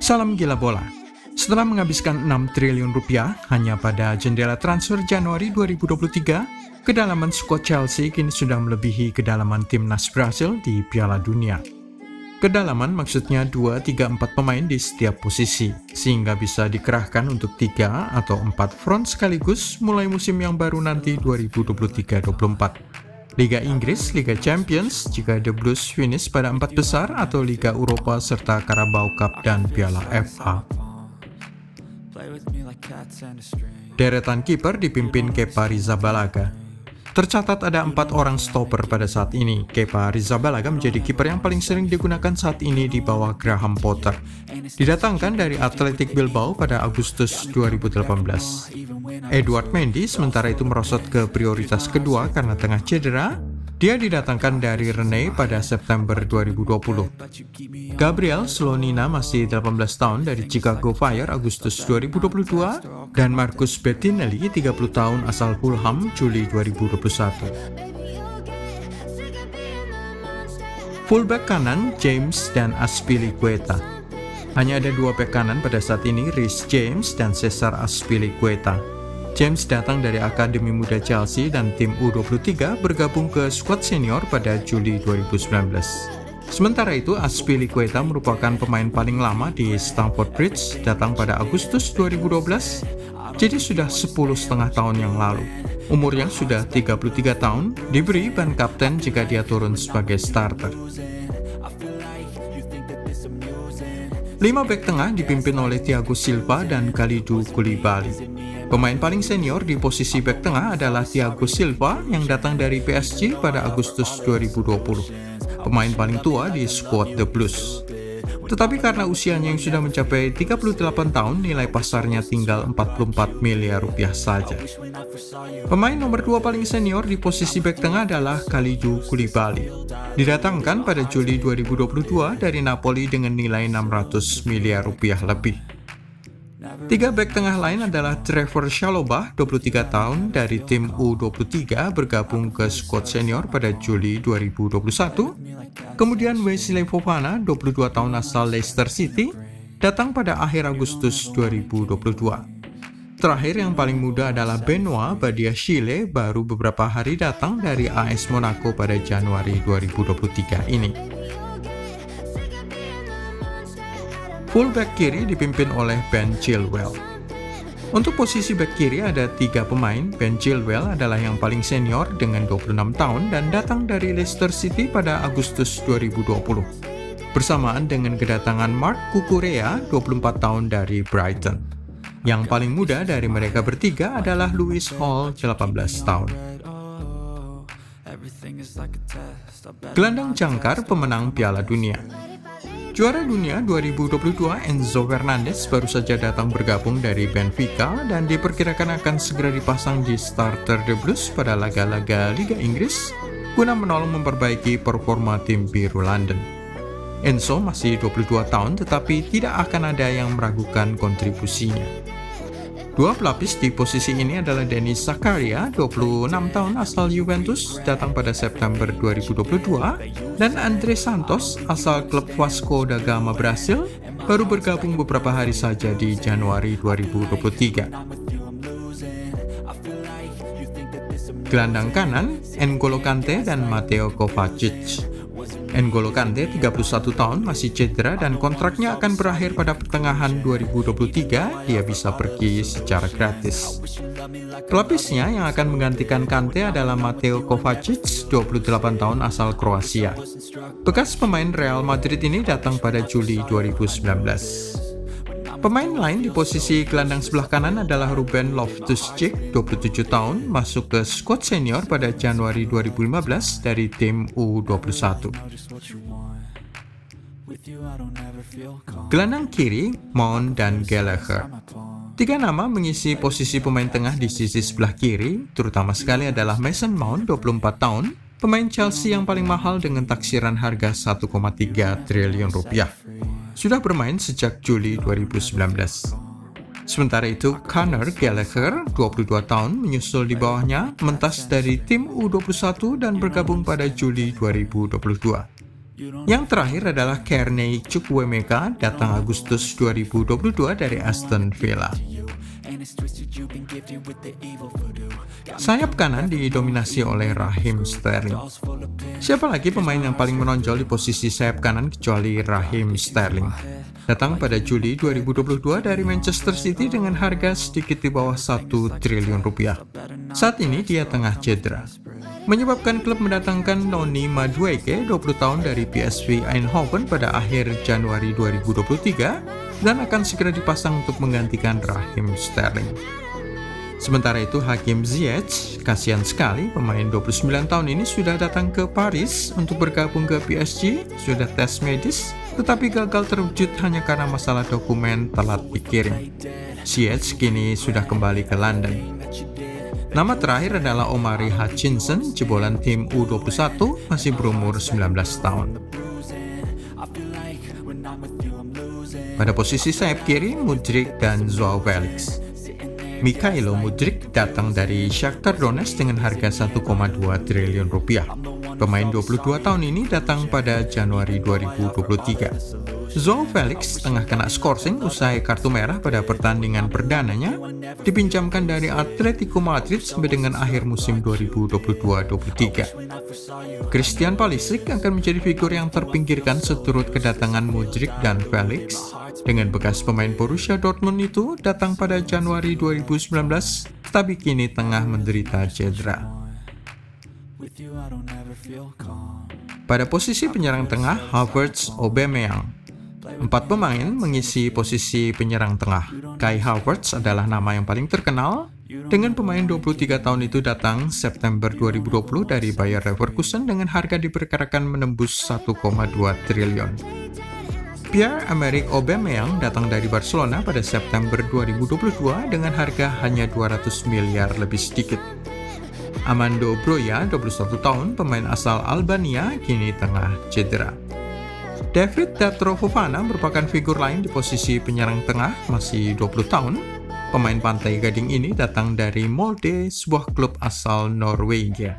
Salam gila bola. Setelah menghabiskan 6 triliun rupiah hanya pada jendela transfer Januari 2023, kedalaman skuad Chelsea kini sudah melebihi kedalaman timnas Brasil di Piala Dunia. Kedalaman maksudnya 2, 3, 4 pemain di setiap posisi, sehingga bisa dikerahkan untuk 3 atau 4 front sekaligus mulai musim yang baru nanti 2023-24. Liga Inggris, Liga Champions, jika The Blues finish pada 4 besar, atau Liga Eropa serta Carabao Cup dan Piala FA. Deretan kiper dipimpin Kepa Arrizabalaga. Tercatat ada 4 orang stopper pada saat ini. Kepa Arrizabalaga menjadi kiper yang paling sering digunakan saat ini di bawah Graham Potter. Didatangkan dari Athletic Bilbao pada Agustus 2018. Edouard Mendy sementara itu merosot ke prioritas kedua karena tengah cedera. Dia didatangkan dari Rennes pada September 2020. Gabriel Slonina masih 18 tahun dari Chicago Fire Agustus 2022, dan Marcus Bettinelli 30 tahun asal Fulham Juli 2021. Fullback kanan James dan Azpilicueta. Hanya ada 2 bek kanan pada saat ini, Reece James dan Cesar Azpilicueta. James datang dari Akademi Muda Chelsea dan tim U23 bergabung ke skuad senior pada Juli 2019. Sementara itu, Azpilicueta merupakan pemain paling lama di Stamford Bridge, datang pada Agustus 2012, jadi sudah 10,5 tahun yang lalu. Umurnya sudah 33 tahun, diberi ban kapten jika dia turun sebagai starter. 5 bek tengah dipimpin oleh Thiago Silva dan Kalidou Koulibaly. Pemain paling senior di posisi bek tengah adalah Thiago Silva yang datang dari PSG pada Agustus 2020. Pemain paling tua di skuad The Blues. Tetapi karena usianya yang sudah mencapai 38 tahun, nilai pasarnya tinggal 44 miliar rupiah saja. Pemain nomor 2 paling senior di posisi bek tengah adalah Kalidou Koulibaly. Didatangkan pada Juli 2022 dari Napoli dengan nilai 600 miliar rupiah lebih. 3 bek tengah lain adalah Trevor Chalobah, 23 tahun dari tim U23 bergabung ke skuad senior pada Juli 2021. Kemudian Wesley Fofana, 22 tahun asal Leicester City, datang pada akhir Agustus 2022. Terakhir yang paling muda adalah Benoit Badiashile, baru beberapa hari datang dari AS Monaco pada Januari 2023 ini. Fullback kiri dipimpin oleh Ben Chilwell. Untuk posisi back kiri ada 3 pemain. Ben Chilwell adalah yang paling senior dengan 26 tahun dan datang dari Leicester City pada Agustus 2020. Bersamaan dengan kedatangan Marc Cucurella, 24 tahun dari Brighton. Yang paling muda dari mereka bertiga adalah Lewis Hall, 18 tahun. Gelandang jangkar pemenang Piala Dunia. Juara dunia 2022 Enzo Fernandez baru saja datang bergabung dari Benfica dan diperkirakan akan segera dipasang di starter The Blues pada laga-laga Liga Inggris guna menolong memperbaiki performa tim biru London. Enzo masih 22 tahun tetapi tidak akan ada yang meragukan kontribusinya. 2 pelapis di posisi ini adalah Denis Zakaria, 26 tahun asal Juventus, datang pada September 2022, dan Andre Santos, asal klub Vasco da Gama Brasil, baru bergabung beberapa hari saja di Januari 2023. Gelandang kanan, N'Golo Kante dan Mateo Kovacic. N'Golo Kante 31 tahun masih cedera dan kontraknya akan berakhir pada pertengahan 2023. Dia bisa pergi secara gratis. Pelapisnya yang akan menggantikan Kante adalah Mateo Kovacic, 28 tahun asal Kroasia. Bekas pemain Real Madrid ini datang pada Juli 2019. Pemain lain di posisi gelandang sebelah kanan adalah Ruben Loftus-Cheek, 27 tahun, masuk ke skuad senior pada Januari 2015 dari tim U21. Gelandang kiri, Mount dan Gallagher. 3 nama mengisi posisi pemain tengah di sisi sebelah kiri, terutama sekali adalah Mason Mount, 24 tahun, pemain Chelsea yang paling mahal dengan taksiran harga 1,3 triliun rupiah. Sudah bermain sejak Juli 2019. Sementara itu, Conor Gallagher, 22 tahun, menyusul di bawahnya, mentas dari tim U21 dan bergabung pada Juli 2022. Yang terakhir adalah Kearney Chukwuemeka, datang Agustus 2022 dari Aston Villa. Sayap kanan didominasi oleh Raheem Sterling. Siapa lagi pemain yang paling menonjol di posisi sayap kanan kecuali Raheem Sterling? Datang pada Juli 2022 dari Manchester City dengan harga sedikit di bawah 1 triliun rupiah. Saat ini dia tengah cedera, menyebabkan klub mendatangkan Noni Madueke, 20 tahun dari PSV Eindhoven pada akhir Januari 2023 dan akan segera dipasang untuk menggantikan Raheem Sterling. Sementara itu Hakim Ziyech, kasihan sekali pemain 29 tahun ini sudah datang ke Paris untuk bergabung ke PSG, sudah tes medis, tetapi gagal terwujud hanya karena masalah dokumen telat dikirim. Ziyech kini sudah kembali ke London. Nama terakhir adalah Omari Hutchinson, jebolan tim U21, masih berumur 19 tahun. Pada posisi sayap kiri, Mudryk dan Joao Felix. Mikhailo Mudryk datang dari Shakhtar Donetsk dengan harga 1,2 triliun rupiah. Pemain 22 tahun ini datang pada Januari 2023. Joao Felix tengah kena skorsing usai kartu merah pada pertandingan perdananya, dipinjamkan dari Atletico Madrid sampai dengan akhir musim 2022-23. Christian Pulisic akan menjadi figur yang terpinggirkan seturut kedatangan Mudryk dan Felix. Dengan bekas pemain Borussia Dortmund itu datang pada Januari 2019, tapi kini tengah menderita cedera. Pada posisi penyerang tengah, Havertz, Aubameyang. 4 pemain mengisi posisi penyerang tengah. Kai Havertz adalah nama yang paling terkenal, dengan pemain 23 tahun itu datang September 2020 dari Bayer Leverkusen dengan harga diperkirakan menembus 1,2 triliun. Pierre-Emerick Aubameyang datang dari Barcelona pada September 2022 dengan harga hanya 200 miliar lebih sedikit. Armando Broja, 21 tahun, pemain asal Albania, kini tengah cedera. David Datro Fofana merupakan figur lain di posisi penyerang tengah, masih 20 tahun. Pemain Pantai Gading ini datang dari Molde, sebuah klub asal Norwegia.